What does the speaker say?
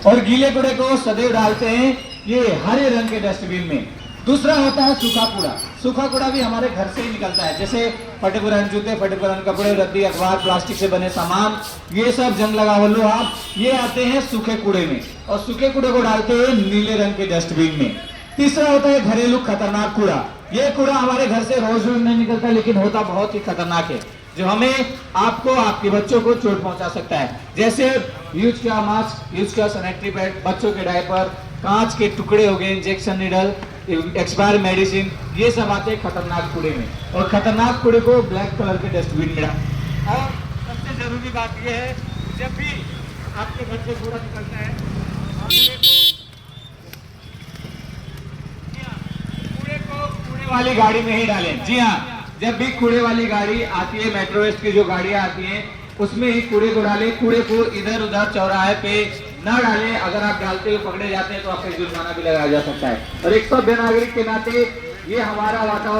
और गीले कूड़े को सदैव डालते हैं ये हरे रंग के डस्टबिन में। दूसरा होता है सूखा कूड़ा। सूखा कूड़ा भी हमारे घर से ही निकलता है, जैसे फटे पुराने जूते, फटे पुराने कपड़े, रद्दी, अखबार, प्लास्टिक से बने सामान, ये सब जंग लगा हो लो आप, ये आते हैं सूखे कूड़े में, और सूखे कूड़े को डालते हैं नीले रंग के डस्टबिन में। तीसरा होता है घरेलू खतरनाक कूड़ा। ये कूड़ा हमारे घर से रोज रोज नहीं निकलता, लेकिन होता बहुत ही खतरनाक है, जो हमें, आपको, आपके बच्चों को चोट पहुंचा सकता है। जैसे यूज किया मास्क, यूज किया सैनिटरी पैड, बच्चों के डायपर, कांच के टुकड़े हो गए, इंजेक्शन नीडल, एक्सपायर मेडिसिन, ये सब आते हैं खतरनाक कूड़े में। और खतरनाक कूड़े को ब्लैक कलर के डस्टबिन में डालें। और सबसे जरूरी बात यह है, जब भी आपके घर से कूड़ा निकलता है, कूड़े को कूड़े वाली गाड़ी में ही डालें। जी हाँ, जब भी कूड़े वाली गाड़ी आती है, मेट्रो वेस्ट की जो गाड़ियां आती हैं, उसमें ही कूड़े को डालें। कूड़े को इधर उधर चौराहे पे न डालें। अगर आप डालते हुए पकड़े जाते हैं तो आपको जुर्माना भी लगाया जा सकता है। और एक सभ्य नागरिक के नाते ये हमारा वातावरण